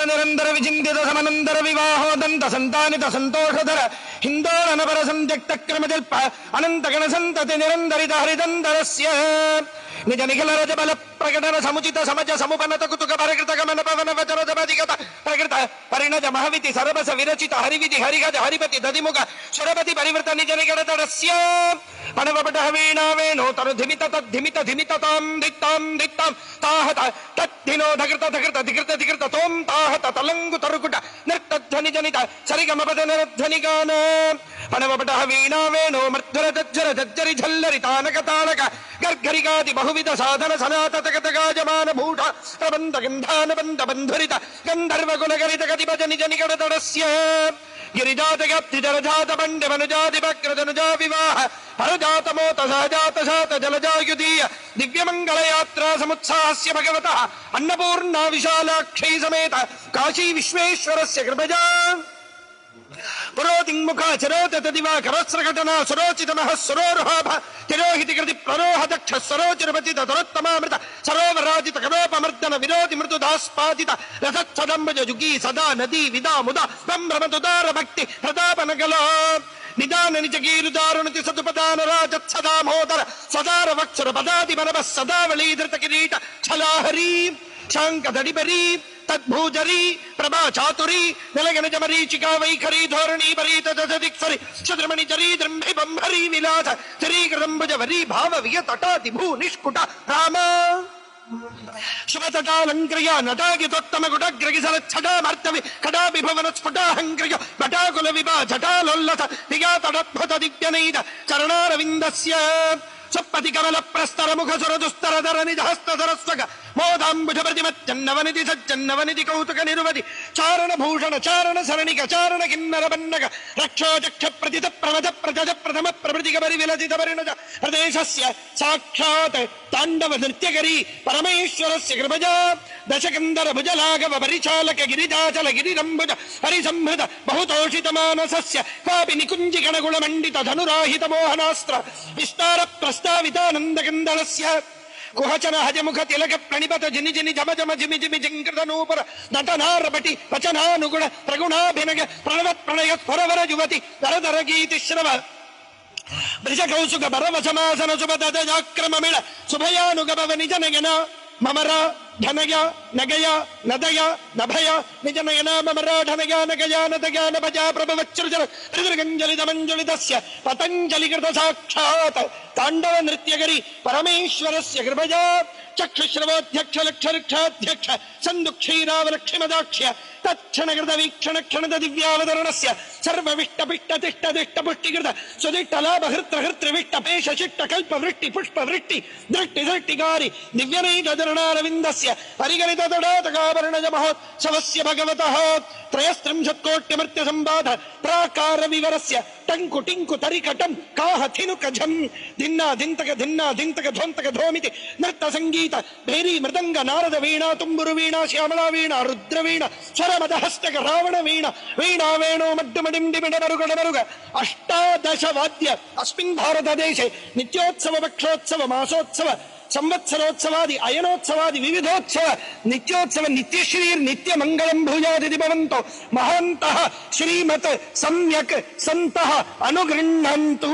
నిరంతర విచిందిత సమనంతర వివాహోదంత సంతానిత సంతోషధర హిందోళనపర సంత్యక్త క్రమజల్ప అనంతగణ సంతతి నిరంతరిత హరిదంతరస్య నిజ నిఖిల రజ బల ప్రకటన సముచిత సమజ సముపనత కుతుక పరికృత గమన పవన వచన జపదిగత ప్రకృత పరిణజ మహవితి సరబస విరచిత హరివిధి హరిగజ హరిపతి దదిముఖ సురపతి పరివృత నిజ నిగడతడస్య పణవపట వీణా వేణో తను ధిమిత తద్ధిమిత ధిమిత తాం దిత్తాం దిత్తాం తాహత తద్ధినో ధకృత ధకృత ధికృత ధికృత తోం తాహత తలంగు తరుకుట నిర్తధ్వని జనిత సరిగమపద నిరధ్వని గాన పణవపట వీణా వేణో మర్ధుర జజ్జర జజ్జరి ఝల్లరి తానక తాళక గర్గరిగాది బహువిధ సాధన సనాతతగతగాజమాన భూఢ ప్రబంధ గంధాన బంధ బంధురిత గంధర్వ గుణగరిత గతిభజ నిజ నికటతడస్య గిరిజాతగప్తి జలజాత బండ మనుజాదిభక్రజనుజా వివాహ పరజాత మోత సహజాత శాత జలజాయుధీయ దివ్యమంగళయాత్రా సముత్సాహస్య భగవతః అన్నపూర్ణా విశాలాక్షై సమేత కాశీ విశ్వేశ్వరస్య కృపజా పురోతిముఖ చరోత దివాకరస్రఘటనా సురోచితమః సురోరుహాభ తిరోహితి కృతి ప్రరోహ దక్ష సరోచిరపచిత తరోత్తమామృత సరోవరాజిత కరోపమర్దన విరోధి మృదుదాస్పాదిత రథచ్చదంబజ జుగీ సదా నదీ విదా ముదా బ్రహ్మతుదార భక్తి ప్రతాపనగలా నిదాన నిజగీరుదారుణతి సదుపదాన రాజత్సదామోదర సదార వక్షర పదాది మనవ సదావళీధృత కిరీట ఛలాహరీ శాంకదడిబరీ తద్భూజరీ ప్రభా చాతురీ నిలగనజ మరీచికా వైఖరీ ధోరణీ పరీత దిక్సరి శుద్రమణి జరీ ద్రంభి బంభరీ విలాస చరీకృతంబుజ వరీ భావ వియతటాది భూ నిష్కుట రామ శుభతటాలంక్రియ నటాగితోత్తమ గుడగ్రగిసలచ్చటామర్తవి కటాభిభవన స్ఫుటాహంక్రియ భటాకుల విభా జటాలోల్లస దిగాతడద్భుత దివ్యనైద చరణారవిందస్య సప్పతి కమల ప్రస్తర ముఖ సుర దుస్తర ధర నిజ హస్త సరస్వగ మోదాంబుజ ప్రతిమచ్చన్నవనిధి సజ్జన్నవనిధి కౌతుక నిరువది చారణ భూషణ చారణ సరణిక చారణ కిన్నర బన్నగ రక్షోచక్ష ప్రతిత ప్రమద ప్రజ ప్రథమ ప్రభృతిక పరి విలసిత పరిణజ ప్రదేశస్య సాక్షాత్ తాండవ నృత్యకరీ పరమేశ్వరస్య కృపజా దశకందర భుజలాఘవ పరిచాలక గిరిజాచల గిరిరంభుజ హరిసంహృత బహుతోషిత మానసస్య కాపి నికుంజి గణగుణ మండిత ధనురాహిత మోహనాస్త్ర విస్తార ప్రస్తావితానందకందళస్య కుహచన హజముఖ తిలక ప్రణిపత జిని జిని జమ జమ జిమి జిమి జింకృత నూపుర నటనారపటి వచనానుగుణ ప్రగుణాభినగ ప్రణవత్ ప్రణయ స్వరవర యువతి దరదర గీతి శ్రవ భృజ కౌసుక భరవసమాసన సుభదజాక్రమమిళ శుభయానుగభవ నిజ నయన మమర ధనయ నగయ నదయ నభయ నిజ నయన మమర ధనయ నగయ నదయ నభజ ప్రభవచ్చృజల త్రిదృగంజలితమంజలితస్య పతంజలికృత సాక్షాత్ తాండవ నృత్యకరి పరమేశ్వరస్య కృపజా చక్షుశ్రవోధ్యక్ష లక్షరిక్షాధ్యక్ష సందుక్షీరావలక్ష్మదాక్ష్య తక్షణకృత వీక్షణ క్షణద దివ్యావతరణస్య సర్వవిష్టపిష్ట తిష్ట దిష్ట పుష్టికృత సుదిష్టలాభ హృత్ర హృత్రవిష్ట పేష శిష్ట కల్ప వృష్టి పుష్ప వృష్టి దృష్టి దృష్టికారి దివ్యనైతరణారవిందస్య పరిగణిత తడాతకాభరణజ మహోత్సవస్య భగవతః త్రయస్త్రింశత్కోట్యమర్త్య సంబాధ ప్రాకార వివరస్య టంకు టింకు తరికటం కాహథినుక ఝం ధిన్నా ధింతక ధిన్నా ధింతక ధోంతక ధోమితి నృత్త సంగీత భేరీ మృదంగ నారద వీణా తుంబురు వీణా శ్యామళా వీణా రుద్ర వీణ స్వరమద హస్తక రావణ వీణ వీణా వేణో మడ్డుమడిండిమిడ మరుగడ మరుగ అష్టాదశ వాద్య అస్మిన్ భారతదేశే నిత్యోత్సవ పక్షోత్సవ మాసోత్సవ సంవత్సరోత్సవాది అయనోత్సవాది వివిధోత్సవ నిత్యోత్సవ నిత్యశ్రీర్ నిత్య మంగళం భూయాది భవంతో మహాంతః శ్రీమత్ సమ్యక్ సంతః అనుగృహ్ణంతు